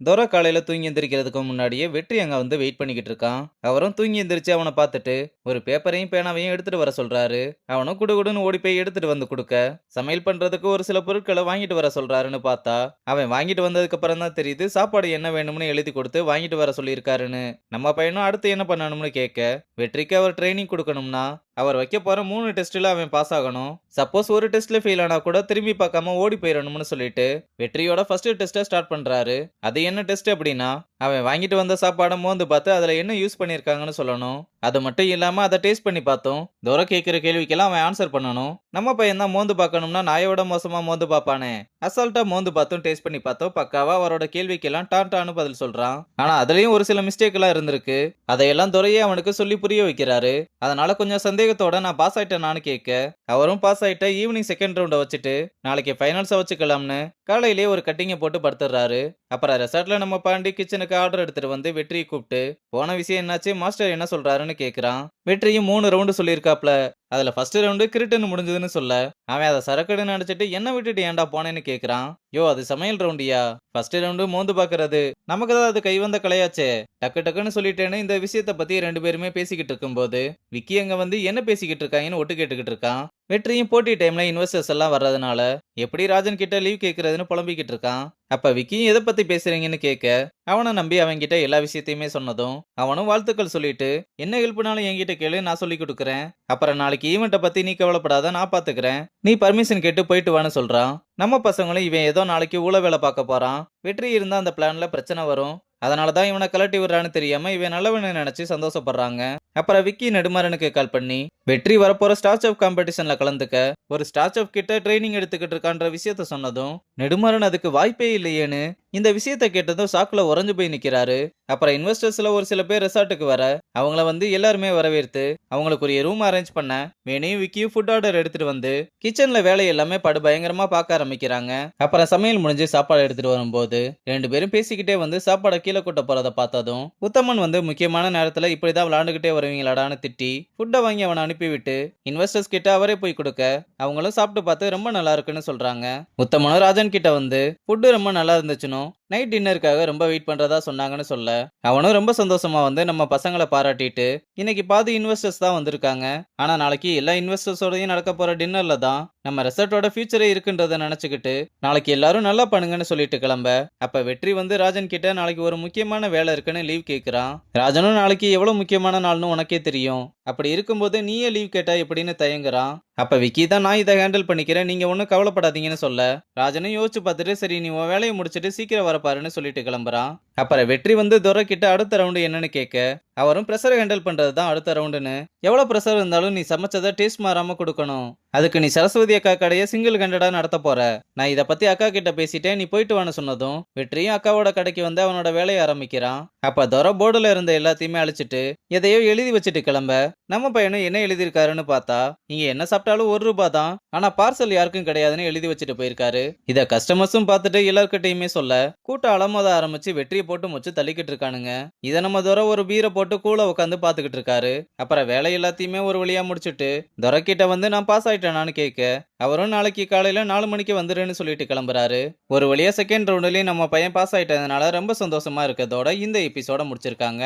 துரை காலையில தூங்கி எந்திரிக்கிறதுக்கு முன்னாடியே வெற்றி அங்க வந்து வெயிட் பண்ணிக்கிட்டு இருக்கான். அவரும் தூங்கி எந்திரிச்சு அவனை பார்த்துட்டு ஒரு பேப்பரையும் பேனாவையும் எடுத்துட்டு வர சொல்றாரு. அவனும் குடுகுடுன்னு ஓடி போய் எடுத்துட்டு வந்து கொடுக்க, சமையல் பண்றதுக்கு ஒரு சில பொருட்களை வாங்கிட்டு வர சொல்றாருன்னு பார்த்தா, அவன் வாங்கிட்டு வந்ததுக்கு அப்புறம் தான் தெரியுது சாப்பாடு என்ன வேணும்னு எழுதி கொடுத்து வாங்கிட்டு வர சொல்லியிருக்காருன்னு. நம்ம பையனும் அடுத்து என்ன பண்ணணும்னு கேட்க, வெற்றிக்கு அவர் ட்ரைனிங் கொடுக்கணும்னா அவர் வைக்க போற 3 டெஸ்ட்ல அவன் பாஸ் ஆகணும். சப்போஸ் ஒரு டெஸ்ட்ல ஃபெயில் ஆனா கூட திரும்பி பார்க்காம ஓடி போயிடணும்னு சொல்லிட்டு வெற்றியோட ஃபர்ஸ்ட் டெஸ்ட்டை ஸ்டார்ட் பண்றாரு. அது என்ன டெஸ்ட் அப்படின்னா, அவன் வாங்கிட்டு வந்த சாப்பாடை மோந்து பார்த்து அதுல என்ன யூஸ் பண்ணியிருக்காங்கன்னு சொல்லணும். அது மட்டும் இல்லாம அதை டேஸ்ட் பண்ணி பார்த்தோம் துரை கேட்கிற கேள்விக்கெல்லாம் அவன் ஆன்சர் பண்ணணும். நம்ம பையன் தான் மோந்து பார்க்கணும்னா நாயோட மோசமா மோந்து பார்ப்பானே, அசால்ட்டா மோந்து பார்த்தும் டேஸ்ட் பண்ணி பார்த்தோம் பக்காவா அவரோட கேள்விக்கெல்லாம் டான்னு பதில் சொல்றான். ஆனா அதுலயும் ஒரு சில மிஸ்டேக் எல்லாம் இருந்திருக்கு. அதையெல்லாம் துரையே அவனுக்கு சொல்லி புரிய வைக்கிறாரு. அதனால கொஞ்சம் சந்தேகத்தோட நான் பாஸ் ஆயிட்டேனான்னு கேட்க, அவரும் பாஸ் ஆயிட்ட ஈவினிங் செகண்ட் ரவுண்டை வச்சுட்டு நாளைக்கு ஃபைனல்ஸை வச்சுக்கலாம்னு காலையிலேயே ஒரு கட்டிங்கை போட்டு படுத்துறாரு. அப்புறம் ரெசார்ட்ல நம்ம பாண்டி கிச்சனுக்கு ஆர்டர் எடுத்துட்டு வந்து வெற்றியை கூப்பிட்டு போன விஷயம் என்னாச்சு, மாஸ்டர் என்ன சொல்றாருன்னு கேக்குறான். வெற்றியும் 3 ரவுண்டு சொல்லியிருக்காப்ல. அதுல ஃபர்ஸ்ட் ரவுண்டு கிரிட்டுன்னு முடிஞ்சதுன்னு சொல்ல, அவன் அதை சரக்குன்னு நினைச்சிட்டு என்ன விட்டுட்டு ஏன்டா போனேன்னு கேக்குறான். யோ அது சமையல் ரவுண்டியா, ஃபர்ஸ்ட் ரவுண்டு மோந்து பாக்குறது, நமக்கு தான் அது கை வந்த கலையாச்சே, டக்கு டக்குன்னு சொல்லிட்டேன்னு இந்த விஷயத்த பத்தி 2 பேருமே பேசிக்கிட்டு இருக்கும்போது விக்கி அங்க வந்து என்ன பேசிக்கிட்டு இருக்காங்கன்னு ஒட்டு கேட்டுக்கிட்டு இருக்கான். வெற்றியும் போட்டி டைம்ல இன்வெஸ்டர்ஸ் எல்லாம் வர்றதுனால எப்படி ராஜன் கிட்ட லீவ் கேக்குறதுன்னு புலம்பிக்கிட்டு இருக்கான். அப்ப விக்கியும் எதை பத்தி பேசுறீங்கன்னு கேட்க, அவனை நம்பி அவன்கிட்ட எல்லா விஷயத்தையுமே சொன்னதும் அவனும் வாழ்த்துக்கள் சொல்லிட்டு என்ன ஹெல்ப்னாலும் என்கிட்ட கேளு, நான் சொல்லி கொடுக்குறேன். அப்புறம் நாளைக்கு ஈவெண்ட்டை பத்தி நீ கவலைப்படாத, நான் பாத்துக்கிறேன், நீ பர்மிஷன் கேட்டு போயிட்டு வான்னு சொல்றான். நம்ம பசங்களும் இவன் ஏதோ நாளைக்கு ஊழ வேலை பார்க்க போறான், வெற்றி இருந்தா அந்த பிளான்ல பிரச்சனை வரும், அதனாலதான் இவனை கலட்டி விடுறான்னு தெரியாம இவன் நல்லவனை நினைச்சு சந்தோஷப்படுறாங்க. அப்புறம் விக்கி நெடுமாறனுக்கு கால் பண்ணி வெற்றி வரப்போற ஸ்டார் செஃப் காம்படிஷன்ல கலந்துக்க ஒரு ஸ்டார் செஃப் கிட்ட ட்ரைனிங் எடுத்துக்கிட்டு இருக்கான்ற விஷயத்த சொன்னதும் நெடுமாறன் அதுக்கு வாய்ப்பே இல்லையேன்னு இந்த விஷயத்த கேட்டதும் சாக்குல உறைஞ்சு போய் நிக்கிறாரு. அப்புறம் இன்வெஸ்டர்ஸ்ல ஒரு சில பேர் ரெசார்ட்டுக்கு வர அவங்கள வந்து எல்லாருமே வரவேற்று அவங்களுக்கு ஒரு ரூம் அரேஞ்ச் பண்ண வேணையும் விக்கியும் ஃபுட் ஆர்டர் எடுத்துட்டு வந்து கிச்சன்ல வேலை எல்லாமே படு பயங்கரமா பார்க்க ஆரம்பிக்கிறாங்க. அப்புறம் சமையல் முடிஞ்சு சாப்பாடு எடுத்துட்டு வரும்போது 2 பேரும் பேசிக்கிட்டே வந்து சாப்பாடை கீழே கொட்ட போறத பார்த்ததும் உத்தமன் வந்து முக்கியமான நேரத்துல இப்படிதான் விளையாண்டுகிட்டே வருவீங்களாடான்னு திட்டி ஃபுட்டை வாங்கி அவனை அனுப்பிவிட்டு இன்வெஸ்டர்ஸ் கிட்ட அவரே போய் கொடுக்க அவங்களும் சாப்பிட்டு பார்த்து ரொம்ப நல்லா இருக்குன்னு சொல்றாங்க. உத்தமனும் ராஜன் கிட்ட வந்து ஃபுட்டு ரொம்ப நல்லா இருந்துச்சுன்னு நைட் டின்னருக்காக ரொம்ப வெயிட் பண்றதா சொன்னாங்கன்னு சொல்ல, அவனும் ரொம்ப சந்தோஷமா வந்து நம்ம பசங்களை பாராட்டிட்டு இன்னைக்கு பாதி இன்வெஸ்டர்ஸ் தான் வந்திருக்காங்க, ஆனா நாளைக்கு எல்லா இன்வெஸ்டர்ஸோடையும் நடக்க போற டின்னர்ல தான் நம்ம ரெசார்ட்டோட ஃபியூச்சரே இருக்குன்றத நினைச்சுக்கிட்டு நாளைக்கு எல்லாரும் நல்லா பண்ணுங்கன்னு சொல்லிட்டு கிளம்ப, அப்ப வெற்றி வந்து ராஜன் கிட்ட நாளைக்கு ஒரு முக்கியமான வேலை இருக்குன்னு லீவ் கேட்கிறான். ராஜனும் நாளைக்கு எவ்வளவு முக்கியமான நாள்னு உனக்கே தெரியும், அப்படி இருக்கும்போது நீயே லீவ் கேட்டா எப்படின்னு தயங்குறான். அப்ப விக்கி தான் நான் இதை ஹேண்டில் பண்ணிக்கிறேன், நீங்க ஒன்னும் கவலைப்படாதீங்கன்னு சொல்ல, ராஜனும் யோசிச்சு பார்த்துட்டு சரி நீ உன் வேலையை முடிச்சுட்டு சீக்கிரம் வரப்பாருன்னு சொல்லிட்டு கிளம்புறான். அப்புறம் வெற்றி வந்து துரை கிட்ட அடுத்த ரவுண்டு என்னன்னு கேட்க, அவரும் ப்ரெஷர் ஹேண்டில் பண்றது தான் அடுத்த ரவுண்டுன்னு, எவ்வளவு ப்ரெஷர் இருந்தாலும் நீ சமைச்சதை டேஸ்ட் மாறாம கொடுக்கணும், அதுக்கு நீ சரஸ்வதி அக்கா கடையை சிங்கிள் ஹேண்டடா நடத்த போற, நான் இதை பத்தி அக்கா கிட்ட பேசிட்டேன், நீ போயிட்டு வான்னு சொன்னதும் வெற்றியும் அக்காவோட கடைக்கு வந்து அவனோட வேலையை ஆரம்பிக்கிறான். அப்ப துரை போர்டுல இருந்த எல்லாத்தையுமே அழிச்சிட்டு எதையோ எழுதி வச்சுட்டு கிளம்ப, நம்ம பையனும் என்ன எழுதியிருக்காருன்னு பார்த்தா இங்க என்ன சாப்பிட்டாலும் ₹1 தான், ஆனா பார்சல் யாருக்கும் கிடையாதுன்னு எழுதி வச்சுட்டு போயிருக்காரு. இத கஸ்டமர்ஸும் பார்த்துட்டு எல்லார்கிட்டையுமே சொல்ல கூட்டம் அலமோத ஆரம்பிச்சு வெற்றியை போட்டு முச்சு தள்ளிக்கிட்டு இருக்கானுங்க. இதை நம்ம துரை ஒரு பீரை போட்டு கூல உட்காந்து பாத்துக்கிட்டு இருக்காரு. அப்புறம் வேலை எல்லாத்தையுமே ஒரு வழியா முடிச்சுட்டு துரை கிட்ட வந்து நான் பாஸ் ஆயிட்டேனான்னு கேட்க, அவரும் நாளைக்கு காலையில 4 மணிக்கு வந்துருன்னு சொல்லிட்டு கிளம்புறாரு. ஒரு வழியா செகண்ட் ரவுண்ட்லயும் நம்ம பையன் பாஸ் ஆயிட்டதுனால ரொம்ப சந்தோஷமா இருக்கதோட இந்த எபிசோட முடிச்சிருக்காங்க.